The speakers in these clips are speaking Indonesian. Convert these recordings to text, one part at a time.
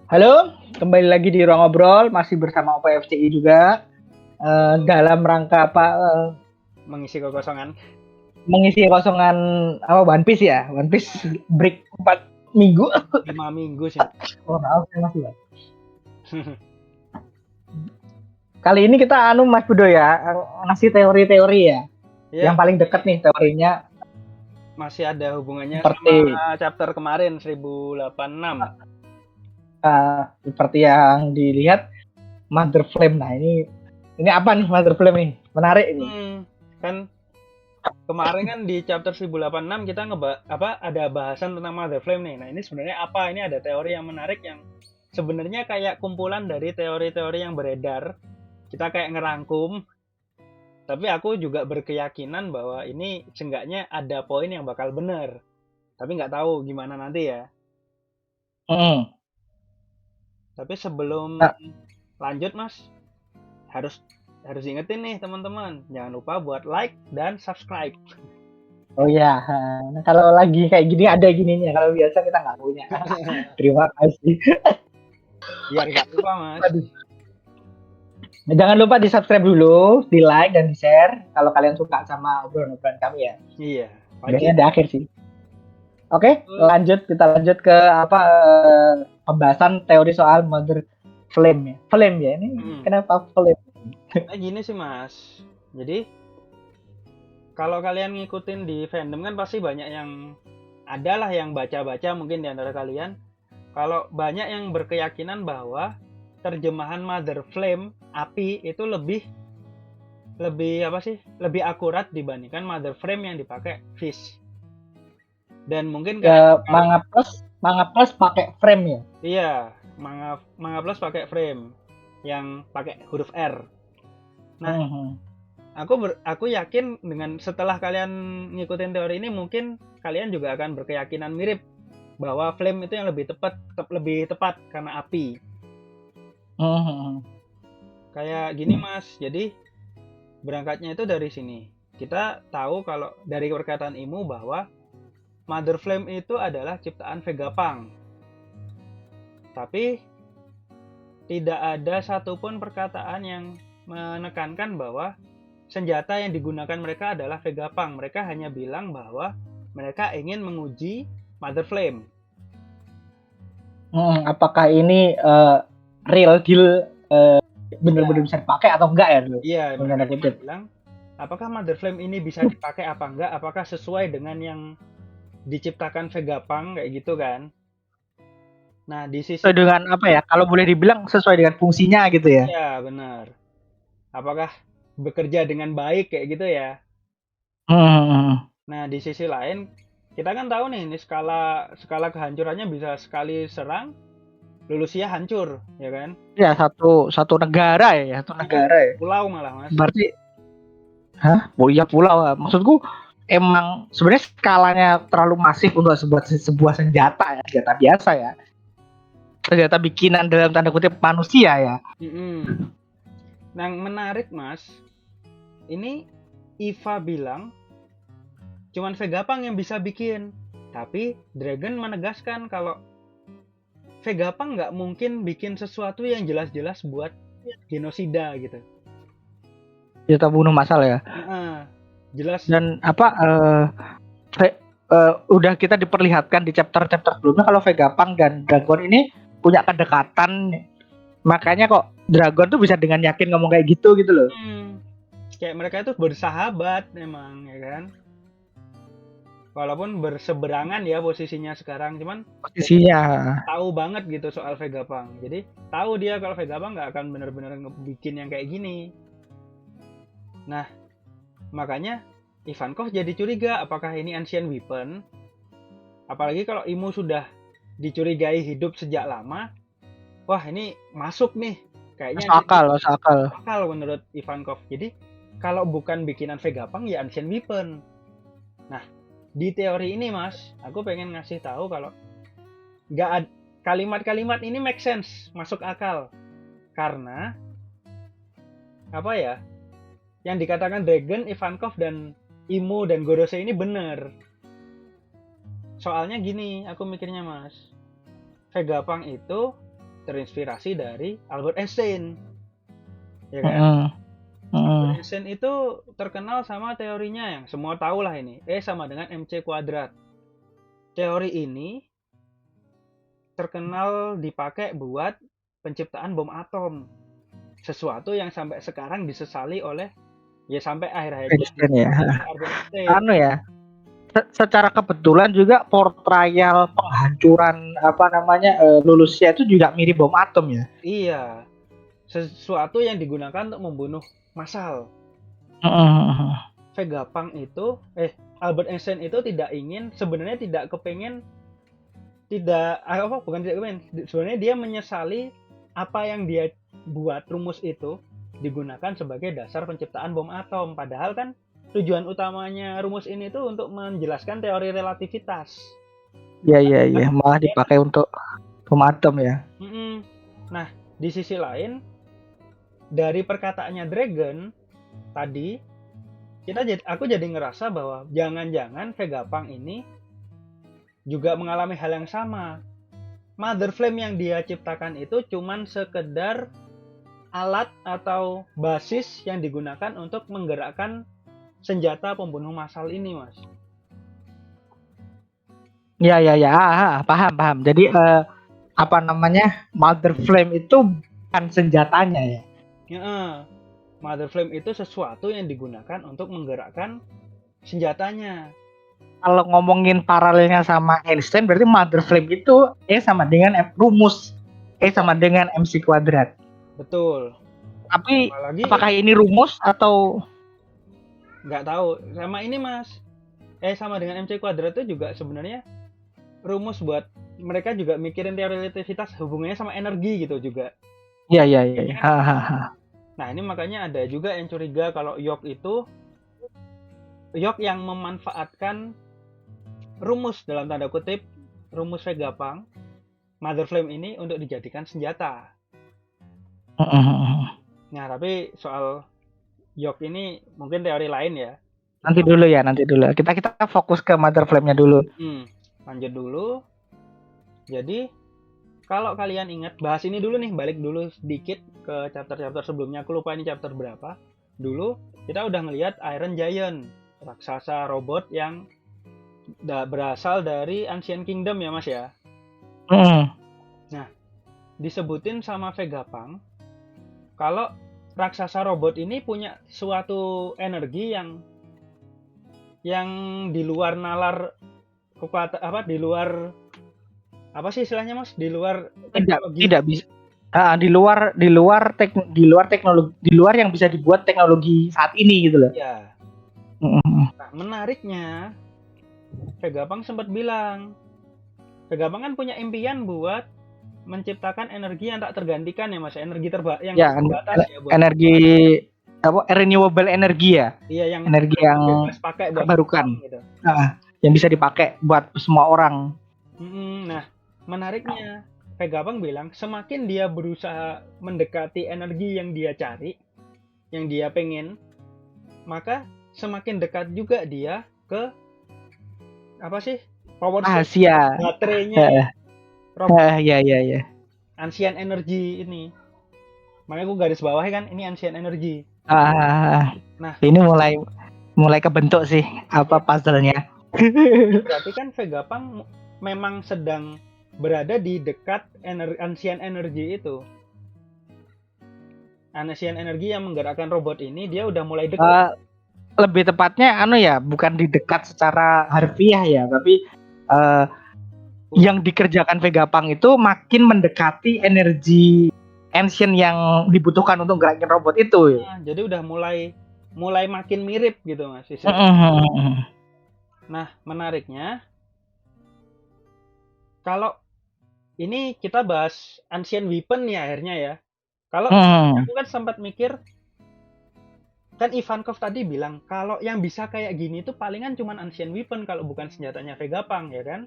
Halo, kembali lagi di Ruang Ngobrol, masih bersama OPFCI juga. Dalam rangka Mengisi kekosongan. mengisi kosongan One Piece ya, One Piece break 4 minggu. 5 minggu sih. Oh, maaf ya Mas ya. Kali ini kita Mas Budo ya, ngasih teori-teori ya. Ya, Yang paling dekat nih teorinya masih ada hubungannya seperti sama chapter kemarin 1086. seperti yang dilihat Mother Flame. Nah, ini apa nih Mother Flame nih? Menarik ini. Kan kemarin kan di chapter 1086 kita ada bahasan tentang Mother Flame nih. Nah, ini sebenarnya apa? Ini ada teori yang menarik yang sebenarnya kayak kumpulan dari teori-teori yang beredar. Kita kayak ngerangkum. Tapi aku juga berkeyakinan bahwa ini seenggaknya ada poin yang bakal benar. Tapi nggak tahu gimana nanti ya. Tapi sebelum lanjut Mas, harus ingetin nih teman-teman, jangan lupa buat like dan subscribe. Oh ya, nah, kalau lagi kayak gini ada gininya. Kalau biasa kita nggak punya. Terima kasih. Biar nggak lupa Mas. Nah, jangan lupa di subscribe dulu, di like dan di share kalau kalian suka sama obrolan-obrolan kami ya. Iya. Biasanya di akhir sih. Oke, kita lanjut ke pembahasan teori soal Mother Flame ya. Flame ya, ini kenapa Flame? Nah gini sih Mas, jadi kalau kalian ngikutin di fandom kan pasti banyak yang adalah yang baca-baca mungkin di antara kalian. Kalau banyak yang berkeyakinan bahwa terjemahan Mother Flame, api itu lebih akurat dibandingkan Mother Flame yang dipakai Fish. Dan mungkin Manga Plus pakai frame ya? Iya, Manga Plus pakai frame yang pakai huruf R. Nah, aku yakin dengan setelah kalian ngikutin teori ini mungkin kalian juga akan berkeyakinan mirip bahwa flame itu yang lebih tepat karena api. Kayak gini Mas, jadi berangkatnya itu dari sini. Kita tahu kalau dari perkataan Imu bahwa Mother Flame itu adalah ciptaan Vegapunk. Tapi tidak ada satupun perkataan yang menekankan bahwa senjata yang digunakan mereka adalah Vegapunk. Mereka hanya bilang bahwa mereka ingin menguji Mother Flame. Apakah ini real deal benar-benar bisa dipakai atau enggak ya dulu? Iya, mereka bilang apakah Mother Flame ini bisa dipakai apa enggak? Apakah sesuai dengan yang diciptakan Vegapunk kayak gitu kan? Nah, di sisi dengan apa ya? Kalau boleh dibilang sesuai dengan fungsinya gitu ya? Iya, benar. Apakah bekerja dengan baik kayak gitu ya? Nah, di sisi lain kita kan tahu nih, ini skala kehancurannya bisa sekali serang Lulusia hancur, ya kan? Ya, satu negara ya, satu negara ya. Pulau malah, Mas. Berarti Oh iya pulau. Maksudku emang sebenarnya skalanya terlalu masif untuk sebuah senjata ya, senjata biasa ya. Senjata bikinan dalam tanda kutip manusia ya. Nah, menarik Mas. Ini Iva bilang cuman Vegapunk yang bisa bikin. Tapi Dragon menegaskan kalau Vegapunk nggak mungkin bikin sesuatu yang jelas-jelas buat genosida gitu. Kita bunuh massal ya. Jelas. Dan udah kita diperlihatkan di chapter-chapter sebelumnya kalau Vegapunk dan Dragon ini punya kedekatan. Makanya kok Dragon tuh bisa dengan yakin ngomong kayak gitu loh. Kayak mereka itu bersahabat memang ya kan. Walaupun berseberangan ya posisinya sekarang, cuman tahu banget gitu soal Vegapunk. Jadi tahu dia kalau Vegapunk nggak akan benar-benar bikin yang kayak gini. Nah, makanya Ivankov jadi curiga apakah ini ancient weapon. Apalagi kalau Imu sudah dicurigai hidup sejak lama. Wah, ini masuk nih. Kayaknya masuk akal menurut Ivankov. Jadi kalau bukan bikinan Vegapunk ya ancient weapon. Nah, di teori ini Mas, aku pengen ngasih tahu kalau kalimat-kalimat ini make sense, masuk akal. Karena apa ya? Yang dikatakan Dragon, Ivankov dan Imu dan Gorosei ini benar. Soalnya gini, aku mikirnya Mas. Vegapunk itu terinspirasi dari Albert Einstein, ya kan? Albert Einstein itu terkenal sama teorinya yang semua tahu lah ini, E sama dengan mc kuadrat. Teori ini terkenal dipakai buat penciptaan bom atom, sesuatu yang sampai sekarang disesali oleh sampai akhir-akhir Einstein ya. Albert Einstein. Anu ya, secara kebetulan juga portrayal penghancuran lulusnya itu juga mirip bom atom ya. Iya, sesuatu yang digunakan untuk membunuh massal. Vegapunk itu Albert Einstein itu sebenarnya tidak kepingin sebenarnya dia menyesali apa yang dia buat, rumus itu digunakan sebagai dasar penciptaan bom atom, padahal kan tujuan utamanya rumus ini tuh untuk menjelaskan teori relativitas. Iya, malah dipakai untuk bom atom ya. Nah, di sisi lain dari perkataannya Dragon tadi, aku jadi ngerasa bahwa jangan-jangan Vegapunk ini juga mengalami hal yang sama. Mother Flame yang dia ciptakan itu cuman sekedar alat atau basis yang digunakan untuk menggerakkan senjata pembunuh massal ini, Mas. Ya, paham. Jadi Mother Flame itu bukan senjatanya ya. Mother Flame itu sesuatu yang digunakan untuk menggerakkan senjatanya. Kalau ngomongin paralelnya sama Einstein, berarti Mother Flame itu sama dengan rumus sama dengan mc kuadrat. Betul. Tapi apakah ini rumus atau nggak tahu? Sama ini, Mas. Sama dengan mc kuadrat itu juga sebenarnya rumus buat mereka juga mikirin teori relativitas, hubungannya sama energi gitu juga. Iya. Nah, ini makanya ada juga yang curiga kalau York yang memanfaatkan rumus dalam tanda kutip rumus Vegapunk Mother Flame ini untuk dijadikan senjata. Nah, tapi soal York ini mungkin teori lain ya. Nanti dulu. Kita fokus ke Mother Flame-nya dulu. Lanjut dulu. Jadi kalau kalian ingat, bahas ini dulu nih, balik dulu sedikit ke chapter-chapter sebelumnya. Aku lupa ini chapter berapa. Dulu kita udah ngelihat Iron Giant, raksasa robot yang berasal dari Ancient Kingdom ya, Mas ya. Nah, disebutin sama Vegapunk kalau raksasa robot ini punya suatu energi yang di luar nalar kekuatan, di luar apa sih istilahnya, Mas? Di luar teknologi. Tidak bisa. Di luar teknologi, di luar yang bisa dibuat teknologi saat ini gitu loh. Iya. Nah, menariknya Vegapunk sempat bilang, Vegapunk kan punya impian buat menciptakan energi yang tak tergantikan ya, Mas. Energi yang terbatas ya, buat energi renewable energy ya. Iya, yang energi yang pakai buat terbarukan gitu. Yang bisa dipakai buat semua orang. Nah, menariknya Vegapunk bilang semakin dia berusaha mendekati energi yang dia cari, yang dia pengen, maka semakin dekat juga dia ke power rahasia baterainya ya Ancient Energy ini. Makanya aku garis bawahnya kan ini Ancient Energy. Nah, ini mulai kebentuk sih puzzle-nya. Berarti kan Vegapunk memang sedang berada di dekat Ancient Energy itu. Ancient Energy yang menggerakkan robot ini, dia udah mulai dekat. Lebih tepatnya bukan di dekat secara harfiah ya, tapi yang dikerjakan Vegapunk itu makin mendekati energi ancient yang dibutuhkan untuk gerakin robot itu. Jadi udah mulai makin mirip gitu, Mas. Nah, menariknya kalau ini kita bahas Ancient Weapon ya akhirnya ya. Kalau aku kan sempat mikir, kan Ivankov tadi bilang kalau yang bisa kayak gini tuh palingan cuma Ancient Weapon kalau bukan senjatanya Vegapunk ya kan.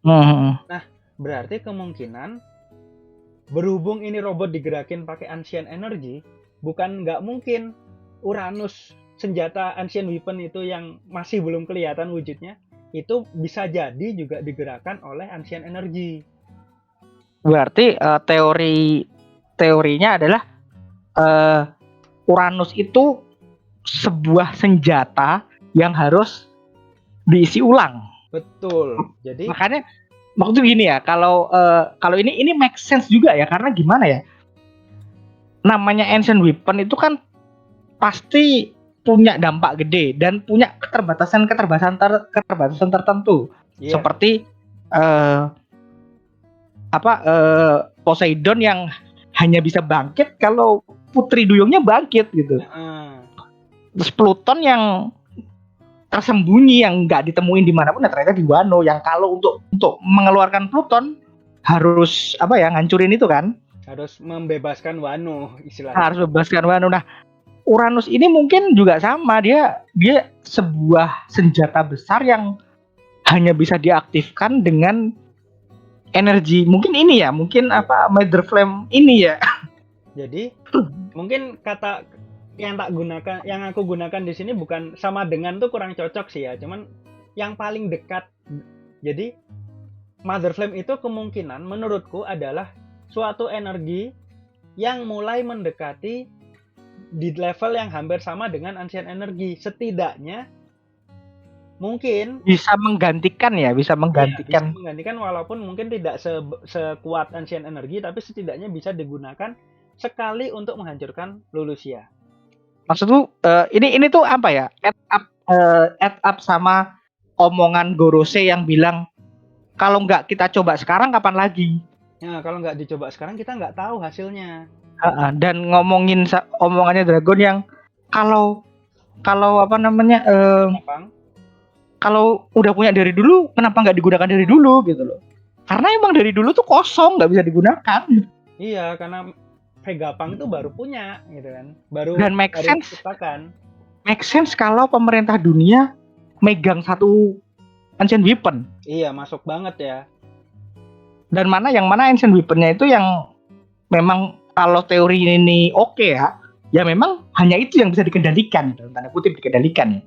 Nah, berarti kemungkinan berhubung ini robot digerakin pakai Ancient Energy, bukan nggak mungkin Uranus, senjata Ancient Weapon itu yang masih belum kelihatan wujudnya, itu bisa jadi juga digerakkan oleh Ancient Energy. Berarti teorinya adalah Uranus itu sebuah senjata yang harus diisi ulang. Betul. Jadi Makanya maksudnya gini ya, kalau ini make sense juga ya, karena gimana ya? Namanya ancient weapon itu kan pasti punya dampak gede dan punya keterbatasan tertentu. iya, Seperti Poseidon yang hanya bisa bangkit kalau putri duyungnya bangkit gitu. Terus Pluton yang tersembunyi yang nggak ditemuin dimanapun, ternyata di Wano, yang kalau untuk mengeluarkan Pluton harus ngancurin itu kan, harus membebaskan Wano istilahnya. harus bebaskan Wano. Nah, Uranus ini mungkin juga sama, dia sebuah senjata besar yang hanya bisa diaktifkan dengan energi mungkin Mother Flame ini ya. Jadi mungkin kata yang aku gunakan di sini bukan sama dengan tuh kurang cocok sih ya, cuman yang paling dekat. Jadi Mother Flame itu kemungkinan menurutku adalah suatu energi yang mulai mendekati di level yang hampir sama dengan Ancient Energy. Setidaknya mungkin bisa menggantikan walaupun mungkin tidak sekuat Ancient Energy, tapi setidaknya bisa digunakan sekali untuk menghancurkan Lulusia. Maksudku ini tuh apa ya? Add up sama omongan Gorose yang bilang kalau nggak kita coba sekarang kapan lagi? Nah, kalau nggak dicoba sekarang kita nggak tahu hasilnya. Dan ngomongin omongannya Dragon yang kalau kalau udah punya dari dulu, kenapa nggak digunakan dari dulu gitu loh? Karena emang dari dulu tuh kosong, nggak bisa digunakan. Iya, karena Vegapunk itu baru punya gitu kan, dan make baru sense diciptakan. Make sense kalau pemerintah dunia megang satu ancient weapon. Iya, masuk banget ya. Dan mana ancient weaponnya itu yang memang kalau teori ini oke ya memang hanya itu yang bisa dikendalikan, dalam tanda kutip dikendalikan ya.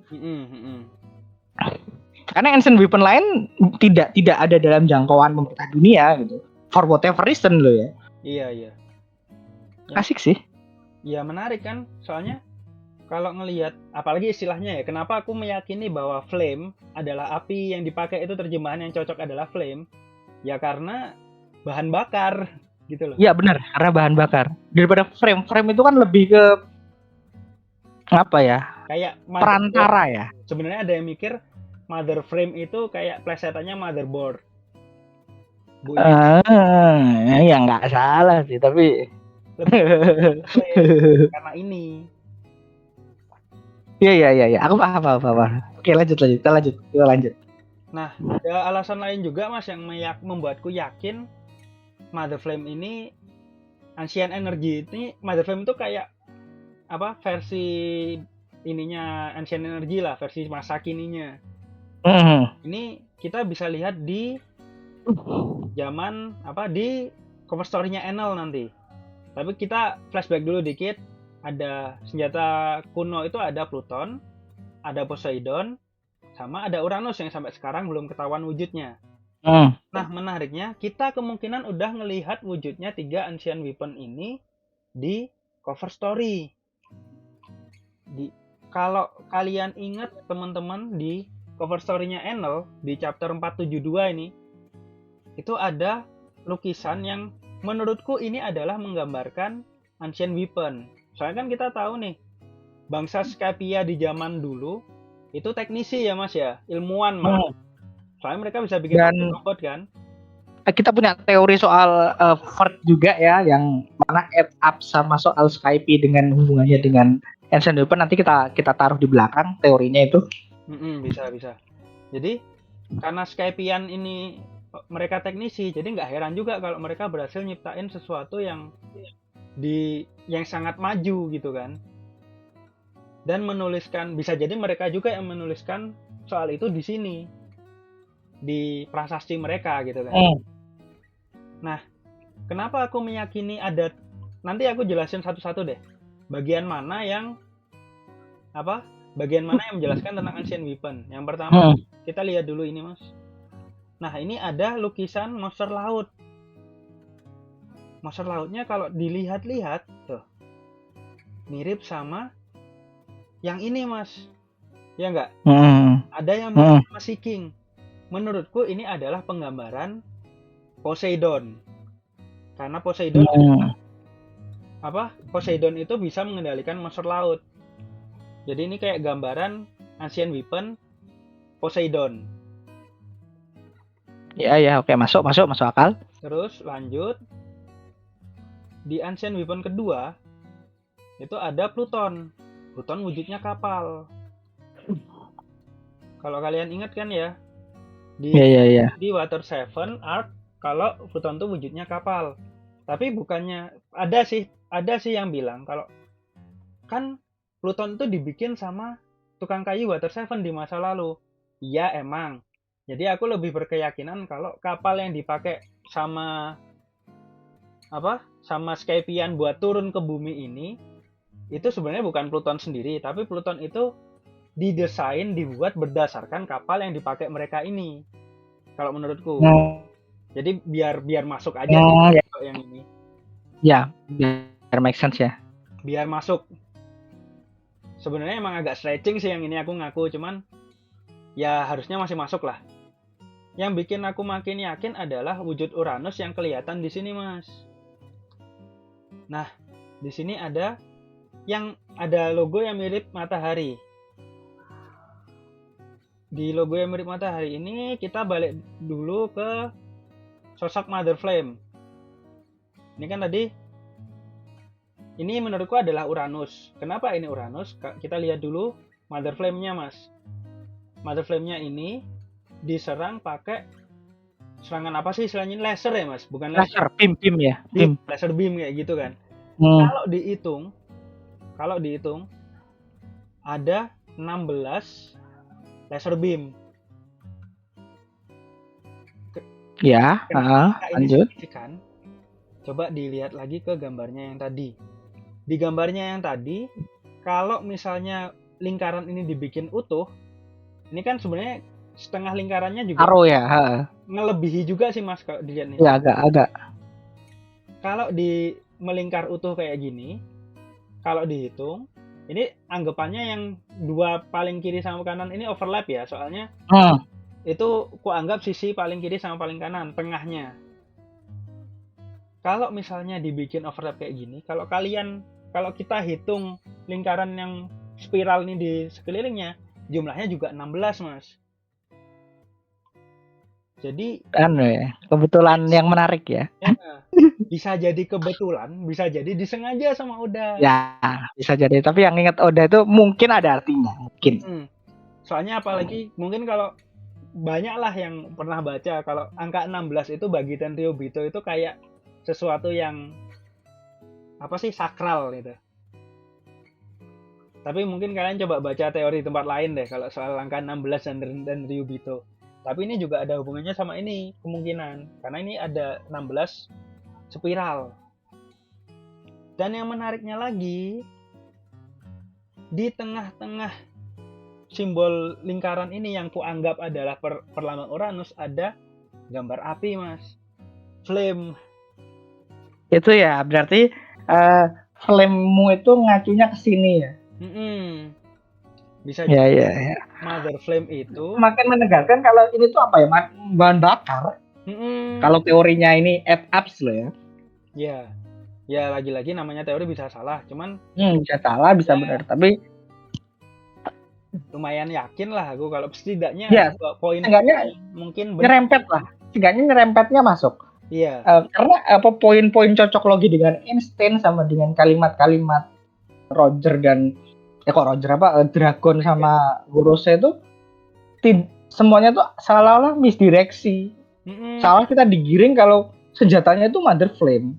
Karena ancient weapon lain tidak ada dalam jangkauan pemerintah dunia gitu. For whatever reason loh ya. Iya. Asik sih. Ya menarik kan, soalnya kalau ngelihat, apalagi istilahnya ya, kenapa aku meyakini bahwa flame adalah api, yang dipakai itu terjemahan yang cocok adalah flame, ya karena bahan bakar gitu loh. Iya benar, karena bahan bakar. Daripada frame itu kan lebih ke apa ya? Kayak perantara ya. Sebenarnya ada yang mikir mother frame itu kayak plesetannya motherboard. Ya nggak salah sih, tapi karena ini. Iya. Aku paham. Oke, kita lanjut. Nah, ada alasan lain juga Mas yang membuatku yakin Mother Flame ini Ancient Energy ini. Mother Flame itu kayak versi ininya Ancient Energy lah, versi masa kininya. Ini kita bisa lihat di zaman di cover story-nya Enel nanti. Tapi kita flashback dulu dikit. Ada senjata kuno itu, ada Pluton, ada Poseidon, sama ada Uranus yang sampai sekarang belum ketahuan wujudnya. Nah, menariknya kita kemungkinan udah ngelihat wujudnya 3 ancient weapon ini di cover story. Kalau kalian ingat teman-teman, di cover story-nya Enel di chapter 472 ini itu ada lukisan yang menurutku ini adalah menggambarkan ancient weapon. Soalnya kan kita tahu nih, bangsa Skypia di zaman dulu itu teknisi ya Mas ya, ilmuwan Mas. Soalnya mereka bisa bikin robot kan. Kita punya teori soal Ford juga ya, yang mana add up sama soal Skype dengan hubungannya dengan ancient weapon. Nanti kita taruh di belakang teorinya itu. Bisa. Jadi karena Skypian ini mereka teknisi, jadi nggak heran juga kalau mereka berhasil nyiptain sesuatu yang sangat maju gitu kan. Dan menuliskan, bisa jadi mereka juga yang menuliskan soal itu di sini, di prasasti mereka gitu kan. Nah, kenapa aku meyakini ada, nanti aku jelasin satu-satu deh. Bagian mana yang menjelaskan tentang ancient weapon. Yang pertama, kita lihat dulu ini Mas. Nah, ini ada lukisan monster laut. monster lautnya kalau dilihat-lihat tuh mirip sama yang ini Mas. Ya enggak? Ada yang mirip sama Sea King. Menurutku ini adalah penggambaran Poseidon. Karena Poseidon Poseidon itu bisa mengendalikan monster laut. Jadi ini kayak gambaran Ancient Weapon Poseidon. Ya, oke, masuk akal. Terus lanjut di Ancient Weapon kedua itu ada Pluton. Pluton wujudnya kapal. Kalau kalian ingat kan ya di Water 7 Arc kalau Pluton tuh wujudnya kapal. Tapi bukannya ada sih yang bilang kalau kan Pluton tuh dibikin sama tukang kayu Water 7 di masa lalu. Iya emang. Jadi aku lebih berkeyakinan kalau kapal yang dipakai sama Skypian buat turun ke bumi ini itu sebenarnya bukan Pluton sendiri, tapi Pluton itu didesain dibuat berdasarkan kapal yang dipakai mereka ini. Kalau menurutku. Jadi biar masuk aja yang ini. Ya, biar make sense ya. Biar masuk. Sebenarnya emang agak stretching sih yang ini aku ngaku, cuman ya harusnya masih masuk lah. Yang bikin aku makin yakin adalah wujud Uranus yang kelihatan di sini, Mas. Nah, di sini ada logo yang mirip matahari. Di logo yang mirip matahari ini kita balik dulu ke sosok Mother Flame. Ini kan tadi ini menurutku adalah Uranus. Kenapa ini Uranus? Kita lihat dulu Mother Flame-nya, Mas. Mother Flame-nya ini diserang pakai serangan apa sih istilahnya? Laser ya, Mas? Bukan laser, beam ya. Beam. Laser beam kayak gitu kan. Kalau dihitung ada 16 laser beam. Ya, lanjut. Kan? Coba dilihat lagi ke gambarnya yang tadi. Di gambarnya yang tadi, kalau misalnya lingkaran ini dibikin utuh, ini kan sebenarnya setengah lingkarannya juga ngelebihi juga sih Mas kalau dilihat nih. Ya, agak. Kalau melingkar utuh kayak gini, kalau dihitung, ini anggapannya yang dua paling kiri sama kanan ini overlap ya, soalnya itu kuanggap sisi paling kiri sama paling kanan, tengahnya. Kalau misalnya dibikin overlap kayak gini, kalau kita hitung lingkaran yang spiral ini di sekelilingnya, jumlahnya juga 16, Mas. Jadi kebetulan yang menarik ya. Bisa jadi kebetulan, bisa jadi disengaja sama Oda. Ya, bisa jadi. Tapi yang ingat Oda itu mungkin ada artinya, mungkin. Soalnya apalagi mungkin kalau banyak lah yang pernah baca kalau angka 16 itu bagi Tenryubito itu kayak sesuatu yang sakral gitu. Tapi mungkin kalian coba baca teori tempat lain deh kalau soal angka 16 dan Ryubito. Tapi ini juga ada hubungannya sama ini kemungkinan karena ini ada 16 spiral. Dan yang menariknya lagi di tengah-tengah simbol lingkaran ini yang kuanggap adalah perlambang Uranus ada gambar api, Mas. Flame. Itu ya berarti flame-mu itu ngacunya ke sini ya. Bisa jadi ya. Mother Flame itu makin menegaskan kalau ini tuh apa ya, bahan bakar. Kalau teorinya ini add-ups loh ya. Ya lagi-lagi namanya teori bisa salah, cuman bisa salah, bisa benar, tapi lumayan yakin lah aku kalau setidaknya poin mungkin nyerempet lah. Setidaknya nyerempetnya masuk. Iya. Karena poin-poin cocok logi dengan Einstein sama dengan kalimat-kalimat Dragon sama Gorose itu semuanya tuh seolah-olah misdireksi. Salah kita digiring kalau senjatanya itu Mother Flame.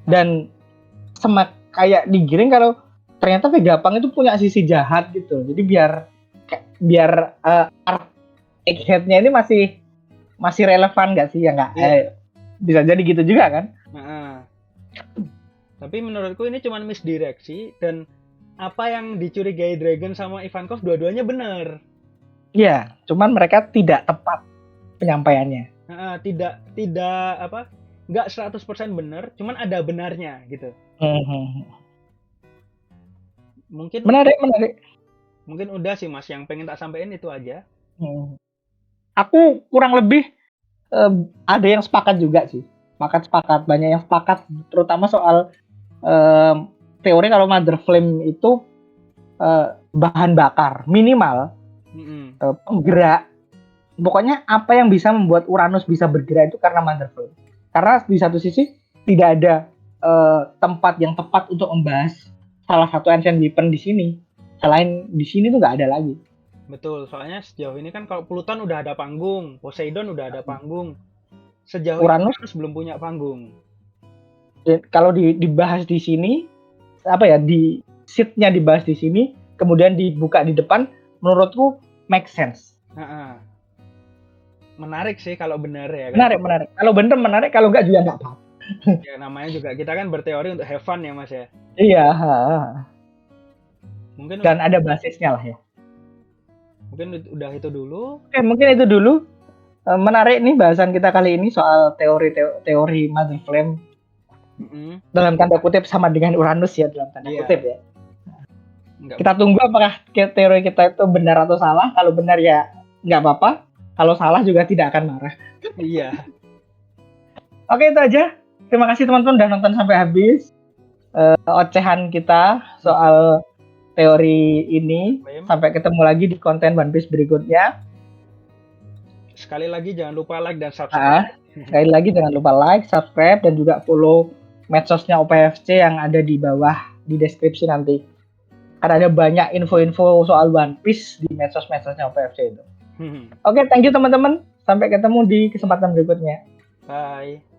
Dan kayak digiring kalau ternyata Vegapunk itu punya sisi jahat gitu. Jadi biar egghead-nya ini masih relevan nggak sih ya nggak? Bisa jadi gitu juga kan? Tapi menurutku ini cuma misdireksi dan apa yang dicurigai Dragon sama Ivankov dua-duanya benar. Iya, cuman mereka tidak tepat penyampaiannya. nggak 100% benar, cuman ada benarnya gitu. Mungkin Menarik. mungkin udah sih Mas, yang pengen tak sampaikan itu aja. Aku kurang lebih ada yang sepakat juga sih. Sepakat. Banyak yang sepakat, terutama soal teori kalau mother flame itu bahan bakar minimal penggerak. Pokoknya apa yang bisa membuat Uranus bisa bergerak itu karena mother flame. Karena di satu sisi tidak ada tempat yang tepat untuk membahas salah satu ancient weapon di sini. Selain di sini tuh nggak ada lagi. Betul, soalnya sejauh ini kan kalau Pluton udah ada panggung, Poseidon udah ada panggung. Sejauh Uranus ini belum punya panggung. Kalau dibahas di sini, apa ya, di seatnya dibahas di sini, kemudian dibuka di depan, menurutku make sense. Menarik sih kalau benar ya kan. Menarik. Kalau bener menarik, kalau enggak juga enggak apa-apa. Ya namanya juga kita kan berteori untuk have fun ya Mas ya. Iya. Mungkin Dan ada basisnya lah ya. Mungkin udah itu dulu. Oke, mungkin itu dulu. Menarik nih bahasan kita kali ini soal teori mother flame. Dalam tanda kutip sama dengan Uranus ya, dalam tanda kutip ya. Kita tunggu apakah teori kita itu benar atau salah. Kalau benar ya nggak apa-apa. Kalau salah juga tidak akan marah. Iya. Oke, itu aja. Terima kasih teman-teman udah nonton sampai habis. Ocehan kita soal teori ini. Sampai ketemu lagi di konten One Piece berikutnya. Sekali lagi jangan lupa like dan subscribe. Sekali lagi jangan lupa like, subscribe, dan juga follow medsosnya OPFC yang ada di bawah di deskripsi nanti. Karena ada banyak info-info soal One Piece di medsos-medsosnya OPFC itu. Oke, thank you teman-teman. Sampai ketemu di kesempatan berikutnya. Bye.